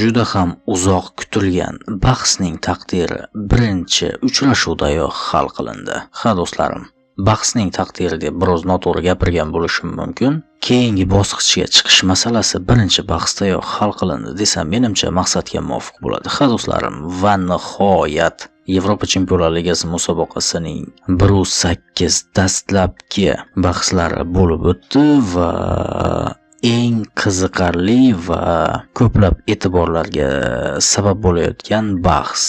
Juda ham uzoq kutilgan bahsning taqdiri birinchi uchrashuvdayoq hal qilindi. Ha do'stlarim, bahsning taqdiri deb biroz noto'g'ri gapirgan bo'lishim mumkin. Keyingi bosqichga chiqish masalasi birinchi bahsdayoq hal qilindi desam menimcha maqsadga muvofiq bo'ladi. Ha do'stlarim, va nihoyat Yevropa Chempionlar Ligasi musobaqasining 1-8 dastlabki bahslari bo'lib o'tdi va eng qiziqarli va ko'plab e'tiborlarga sabab bo'layotgan bahs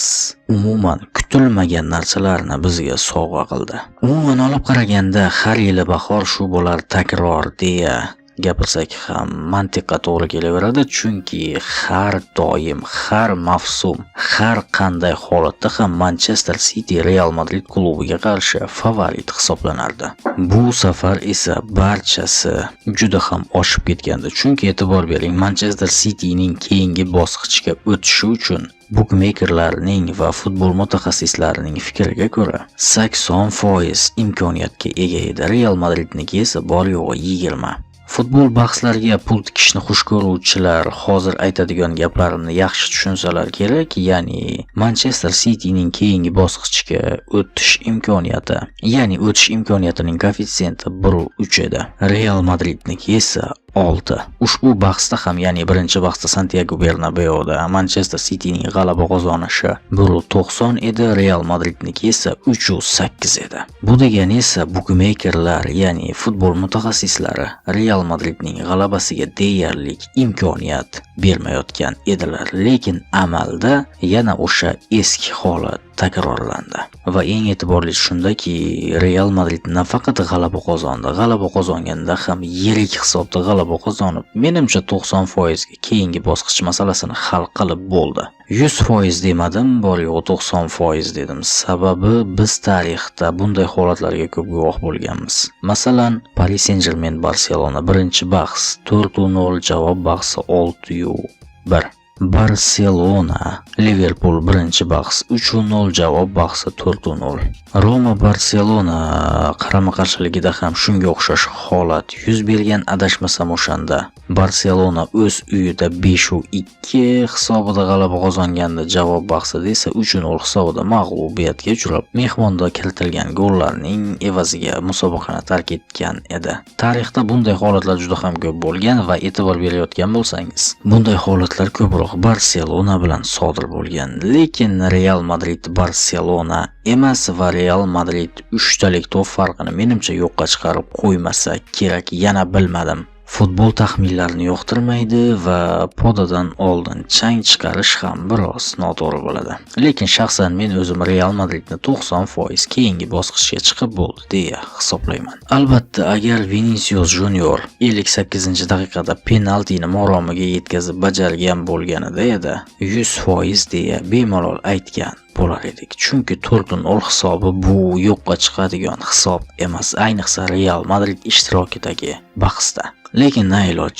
umuman kutilmagan narsalarni bizga sovg'a qildi. Umuman olib qaraganda har yili bahor shu bo'lar takror deya gapirsak ham mantiqqa to'g'ri kelaveradi, chunki har doim, har mavsum, har qanday holatda ham Manchester City Real Madrid klubiga qarshi favorit hisoblanardi. Bu safar esa barchasi juda ham oshib ketgandi, chunki e'tibor bering, Manchester Cityning keyingi bosqichga o'tishi uchun bukmekerlarning va futbol mutaxassislarining fikriga ko'ra 80% imkoniyatga ega edi. Real Madridniki esa bor yo'g'i 20. Futbol bahslariga pul tikishni xush ko'ruvchilar hozir aytadigan gaplarimni yaxshi tushunsalar kerak, ya'ni Manchester Cityning keyingi bosqichga o'tish imkoniyatining koeffitsiyenti 1/3 edi. Real Madridniki esa 6. Ushbu bahsda ham, ya'ni birinchi bahsda Santiago Bernabeuda Manchester Cityning g'alaba qozonishi 1/90 edi, Real Madridniki esa 3/8 edi. Bu degani esa bukmekerlar, ya'ni futbol mutaxassislari Real Madridning g'alabasiga deyarli imkoniyat bermayotgan edilar, lekin amalda yana o'sha eski holat takrorlandi. Va eng e'tiborlisi shundaki, Real Madrid nafaqat g'alaba qozonganda ham yirik hisobda g'alaba qozonib, menimcha 90% ga keyingi bosqich masalasini hal qilib bo'ldi. 100% demadim, bor yo'g'i 90% dedim. Sababi biz tarixda bunday holatlarga ko'p guvoh bo'lganmiz. Masalan, Paris Saint-Germain Barcelona birinchi bahs 4-0, javob bahsi 6-1. Barcelona Liverpool birinchi bahs 3-0, javob bahsi 4-0. Roma Barcelona qarama-qarshiligida ham shunga o'xshash holat yuz bergan, adashmasam o'shanda Barcelona o'z uyida 5-2 hisobida g'alaba qozonganda, javob bahsida esa 3-0 hisobida mag'lubiyatga uchrab, mehmonda kiritilgan gollarning evaziga musobaqani tark etgan edi. Tarixda bunday holatlar juda ham ko'p bo'lgan va e'tibor berayotgan bo'lsangiz, bunday holatlar ko'proq Barcelona bilan sodir bo'lgan. Lekin Real Madrid Barcelona emas va Real Madrid 3 talik to'p farqini menimcha yo'qqa chiqarib qo'ymasa kerak, yana bilmadim. Futbol taxminlarini yoqtirmaydi va podadan oldin chang chiqarish ham biroz noto'g'ri bo'ladi. Lekin shaxsan men o'zim Real Madridni 90% keyingi bosqichga chiqib bo'ldi deya hisoblayman. Albatta, agar Vinicius Junior 58-daqiqada penaltini maromiga yetkazib bajargan bo'lganida edi, 100% deya bemalol aytgan bo'lar edik. Chunki 4-0 hisobi bu yo'qqa chiqadigan hisob emas, ayniqsa Real Madrid ishtirokidagi bahsda. Lekin nailoj,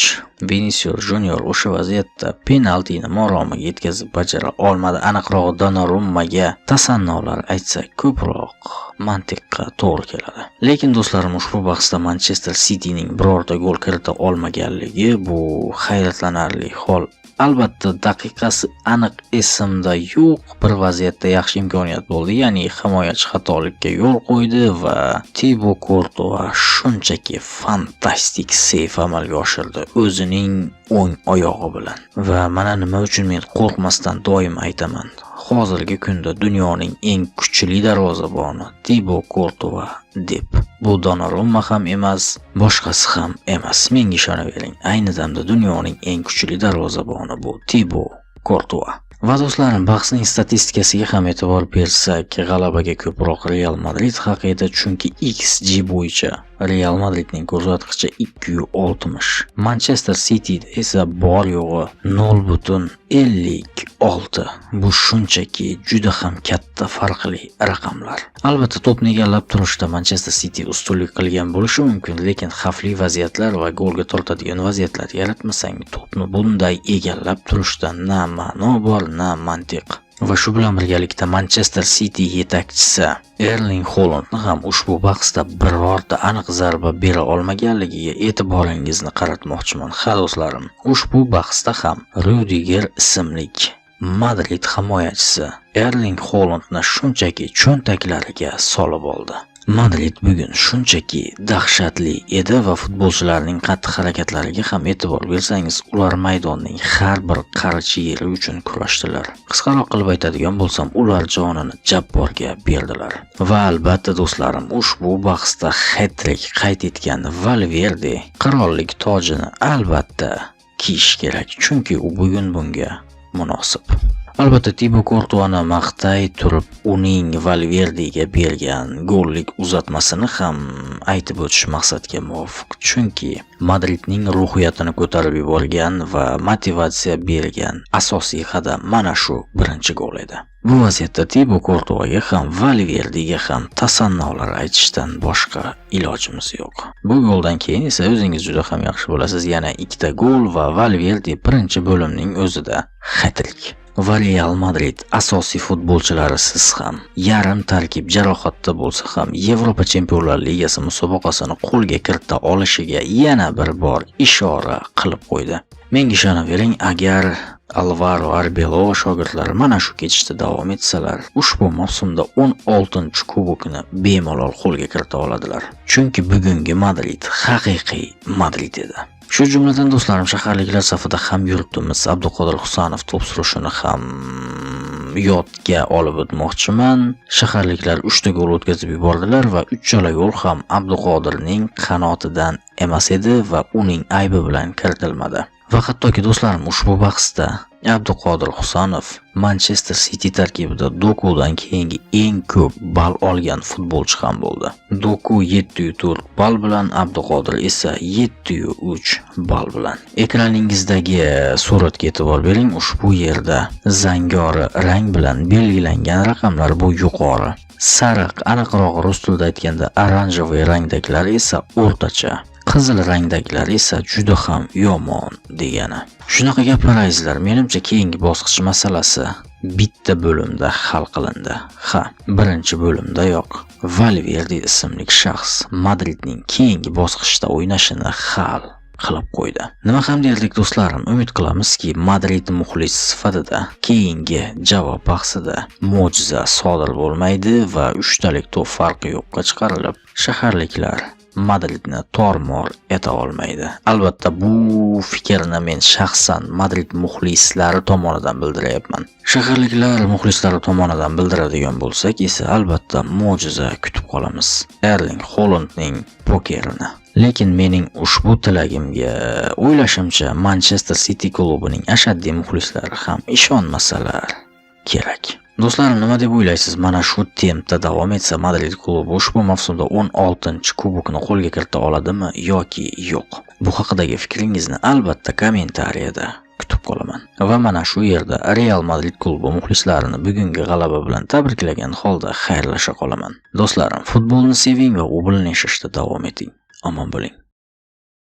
Vinicius Junior o'sha vaziyatda penaltini maromiga yetkazib bajara olmadi. Aniqrog'i Donnarummaga tasannolar aytsak ko'proq mantiqqa to'g'ri keladi. Lekin do'stlarim, ushbu bahsda Manchester Cityning birorta gol kirita olmaganligi bu hayratlanarli hol. Albatta, daqiqasi aniq esimda yo'q, bir vaziyatda yaxshi imkoniyat bo'ldi, ya'ni himoyachi xatolikka yo'l qo'ydi va Thibaut Courtois shunchaki fantastik seyf amalga oshirdi o'zining o'ng oyog'i bilan. Va mana nima uchun men qo'rqmasdan doim aytaman, hozirgi kunda dunyoning eng kuchli darvozaboni Thibaut Courtois deb. Bu Donnarumma ham emas, boshqasi ham emas. Menga ishonavering, ayni damda dunyoning eng kuchli darvozaboni bu Thibaut Courtois. Va do'stlarim, bahsning statistikasiga ham e'tibor bersak, g'alabaga ko'proq Real Madrid haq edi, chunki XG bo'yicha Real Madridning ko'rsatkichi 2.60. Manchester City esa bor yo'g'i 0.56. Bu shunchaki juda ham katta farqli raqamlar. Albatta, to'pni egallab turishda Manchester City ustunlik qilgan bo'lishi mumkin, lekin xavfli vaziyatlar va golga tortadigan vaziyatlar yaratmasang, to'pni bunday egallab turishda na ma'no bor, na mantiq. Va shu bilan birgalikda Manchester City yetakchisi Erling Haalandni ham ushbu bahsda birorta aniq zarba bera olmaganligiga e'tiboringizni qaratmoqchiman. Ha do'stlarim, ushbu bahsda ham Rudiger ismli Madrid himoyachisi Erling Haalandni shunchaki cho'ntaklariga solib oldi. Madrid bugun shunchaki dahshatli edi va futbolchilarning xatti-harakatlariga ham e'tibor bersangiz, ular maydonning har bir qarich yeri uchun kurashdilar. Qisqaroq qilib aytadigan bo'lsam, ular jonini Jabborga berdilar. Va albatta do'stlarim, ushbu bahsda hat-trick qayd etgan Valverde qirollik tojini albatta kiyish kerak, chunki u bugun bunga munosib. Albatta Thibaut Courtoisni maqtay turib, uning Valverdega bergan gollik uzatmasini ham aytib o'tish maqsadga muvofiq. Chunki Madridning ruhiyatini ko'tarib yuborgan va motivatsiya bergan asosiy qadam mana shu birinchi gol edi. Bu vaziyatda Thibaut Courtoisga ham Valverdega ham tasannolar aytishdan boshqa ilojimiz yo'q. Bu goldan keyin esa o'zingiz juda ham yaxshi bilasiz, yana ikkita gol va Valverde birinchi bo'limning o'zida hat-trick. Va Real Madrid asosiy futbolchilarisiz ham, yarim tarkib jarohatda bo'lsa ham Yevropa Chempionlar Ligasi musobaqasini qo'lga kirita olishiga yana bir bor ishora qilib qo'ydi. Menga ishonavering, agar Alvaro Arbeloa shogirdlari mana shu ketishda davom etsalar, ushbu mavsumda 16-kubokni bemalol qo'lga kirita oladilar. Chunki bugungi Madrid haqiqiy Madrid edi. Shu jumladan do'stlarim, shaharliklar safida ham yurtimiz Abduqodir Husanov to'p surishini ham yodga olib o'tmoqchiman. Shaharliklar 3 ta gol o'tkazib yubordilar va 3 gol ham Abduqodirning qanotidan emas edi va uning aybi bilan kiritilmadi. Va hattoki do'stlarim, ushbu bahsda Abduqodir Husanov Manchester City tarkibida Dokudan keyingi eng ko'p ball olgan futbolchi ham bo'ldi. Doku 704 ball bilan, Abduqodir esa 703 ball bilan. Ekraningizdagi suratga e'tibor bering. Ushbu yerda zangori rang bilan belgilangan raqamlar bu yuqori, sariq, aniqroq rus tilida aytganda oranjovoy rangdagilar esa o'rtacha, qizil rangdagilar esa juda ham yomon degani. Shunaqa gaplar azizlar, menimcha keyingi bosqich masalasi bitta bo'limda hal qilindi. Ha, birinchi bo'limda yo'q. Valverde ismli shaxs Madridning keyingi bosqichda o'ynashini hal qilib qo'ydi. Nima ham derdik do'stlarim, umid qilamizki, Madrid muxlis sifatida keyingi javob bahsida mo'jiza sodir bo'lmaydi va 3 talik to'p farqi yo'qqa chiqarilib, shaharliklar Madridni tormor eta olmaydi. Albatta bu fikrni men shaxsan Madrid muxlislari tomonidan bildiryapman. Shaharliklar muxlislari tomonidan bildiradigan bo'lsak esa albatta mo'jiza kutib qolamiz. Erling Haalandning pokerini. Lekin mening ushbu tilagimga o'ylashimcha Manchester City klubining ashaddiy muxlislari ham ishonmasalar kerak. Do'stlarim, nima deb o'ylaysiz? Mana shu tempda davom etsa Madrid klubi ushbu mavsumda 16-kubokni qo'lga kirita oladimi yoki yo'q? Bu haqidagi fikringizni albatta kommentariyada kutib qolaman. Va mana shu yerda Real Madrid klubi muxlislarini bugungi g'alaba bilan tabriklagan holda xayrlasha qolaman. Do'stlarim, futbolni seving va u bilan yashashda davom eting. Omon bo'ling.